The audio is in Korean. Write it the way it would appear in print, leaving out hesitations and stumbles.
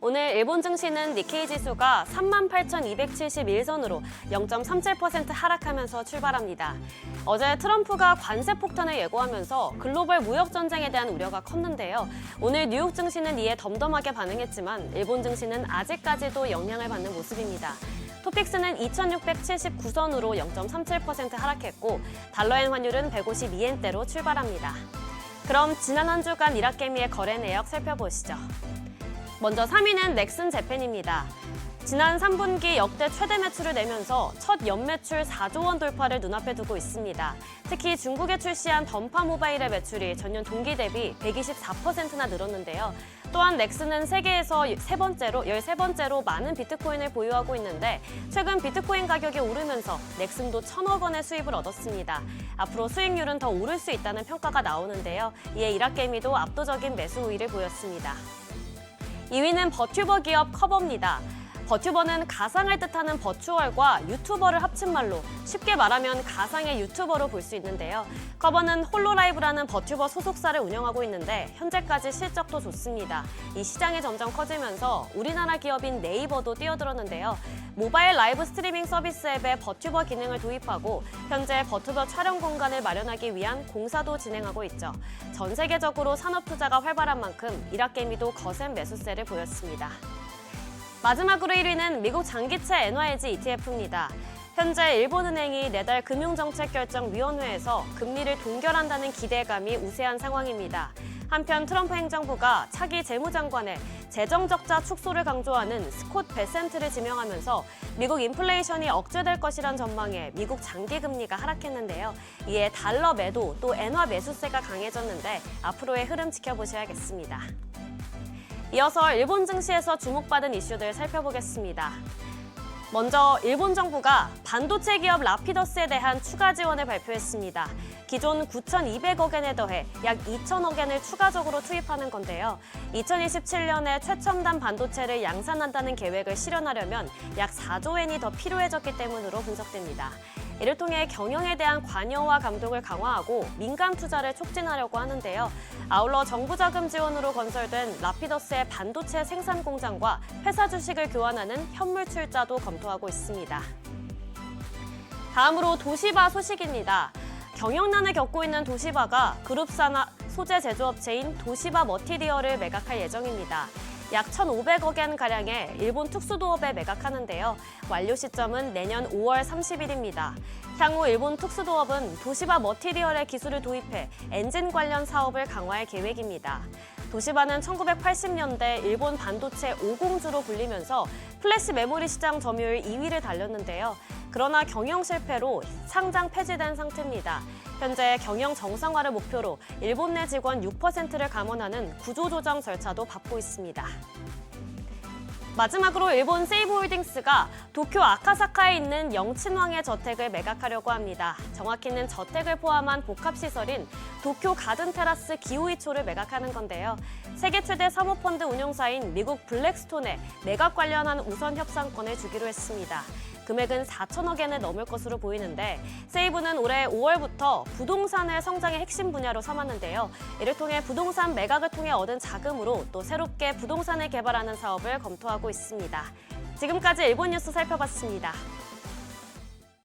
오늘 일본 증시는 니케이 지수가 38,271선으로 0.37% 하락하면서 출발합니다. 어제 트럼프가 관세 폭탄을 예고하면서 글로벌 무역 전쟁에 대한 우려가 컸는데요. 오늘 뉴욕 증시는 이에 덤덤하게 반응했지만 일본 증시는 아직까지도 영향을 받는 모습입니다. 토픽스는 2,679선으로 0.37% 하락했고 달러엔 환율은 152엔대로 출발합니다. 그럼 지난 한 주간 일합개미의 거래 내역 살펴보시죠. 먼저 3위는 넥슨 재팬입니다. 지난 3분기 역대 최대 매출을 내면서 첫 연매출 4조 원 돌파를 눈앞에 두고 있습니다. 특히 중국에 출시한 던파 모바일의 매출이 전년 동기 대비 124%나 늘었는데요. 또한 넥슨은 세계에서 13번째로 많은 비트코인을 보유하고 있는데 최근 비트코인 가격이 오르면서 넥슨도 1,000억 원의 수입을 얻었습니다. 앞으로 수익률은 더 오를 수 있다는 평가가 나오는데요. 이에 일합개미도 압도적인 매수 우위를 보였습니다. 2위는 버튜버 기업 커버입니다. 버튜버는 가상을 뜻하는 버추얼과 유튜버를 합친 말로 쉽게 말하면 가상의 유튜버로 볼 수 있는데요. 커버는 홀로라이브라는 버튜버 소속사를 운영하고 있는데 현재까지 실적도 좋습니다. 이 시장이 점점 커지면서 우리나라 기업인 네이버도 뛰어들었는데요. 모바일 라이브 스트리밍 서비스 앱에 버튜버 기능을 도입하고 현재 버튜버 촬영 공간을 마련하기 위한 공사도 진행하고 있죠. 전 세계적으로 산업 투자가 활발한 만큼 일합개미도 거센 매수세를 보였습니다. 마지막으로 1위는 미국 장기채 NYG ETF입니다. 현재 일본은행이 내달 금융정책결정위원회에서 금리를 동결한다는 기대감이 우세한 상황입니다. 한편 트럼프 행정부가 차기 재무장관에 재정적자 축소를 강조하는 스콧 베센트를 지명하면서 미국 인플레이션이 억제될 것이란 전망에 미국 장기금리가 하락했는데요. 이에 달러 매도 또 엔화 매수세가 강해졌는데 앞으로의 흐름 지켜보셔야겠습니다. 이어서 일본 증시에서 주목받은 이슈들 살펴보겠습니다. 먼저 일본 정부가 반도체 기업 라피더스에 대한 추가 지원을 발표했습니다. 기존 9,200억엔에 더해 약 2,000억엔을 추가적으로 투입하는 건데요. 2027년에 최첨단 반도체를 양산한다는 계획을 실현하려면 약 4조엔이 더 필요해졌기 때문으로 분석됩니다. 이를 통해 경영에 대한 관여와 감독을 강화하고 민간 투자를 촉진하려고 하는데요. 아울러 정부 자금 지원으로 건설된 라피더스의 반도체 생산 공장과 회사 주식을 교환하는 현물 출자도 검토하고 있습니다. 다음으로 도시바 소식입니다. 경영난을 겪고 있는 도시바가 그룹사나 소재 제조업체인 도시바 머티리얼을 매각할 예정입니다. 약 1,500억엔가량의 일본 특수도업에 매각하는데요. 완료 시점은 내년 5월 30일입니다. 향후 일본 특수도업은 도시바 머티리얼의 기술을 도입해 엔진 관련 사업을 강화할 계획입니다. 도시바는 1980년대 일본 반도체 5공주로 불리면서 플래시 메모리 시장 점유율 2위를 달렸는데요. 그러나 경영 실패로 상장 폐지된 상태입니다. 현재 경영 정상화를 목표로 일본 내 직원 6%를 감원하는 구조조정 절차도 밟고 있습니다. 마지막으로 일본 세이브홀딩스가 도쿄 아카사카에 있는 영친왕의 저택을 매각하려고 합니다. 정확히는 저택을 포함한 복합시설인 도쿄 가든테라스 기호이초를 매각하는 건데요. 세계 최대 사모펀드 운용사인 미국 블랙스톤에 매각 관련한 우선 협상권을 주기로 했습니다. 금액은 4천억엔을 넘을 것으로 보이는데 세이브는 올해 5월부터 부동산을 성장의 핵심 분야로 삼았는데요. 이를 통해 부동산 매각을 통해 얻은 자금으로 또 새롭게 부동산을 개발하는 사업을 검토하고 있습니다. 지금까지 일본 뉴스 살펴봤습니다.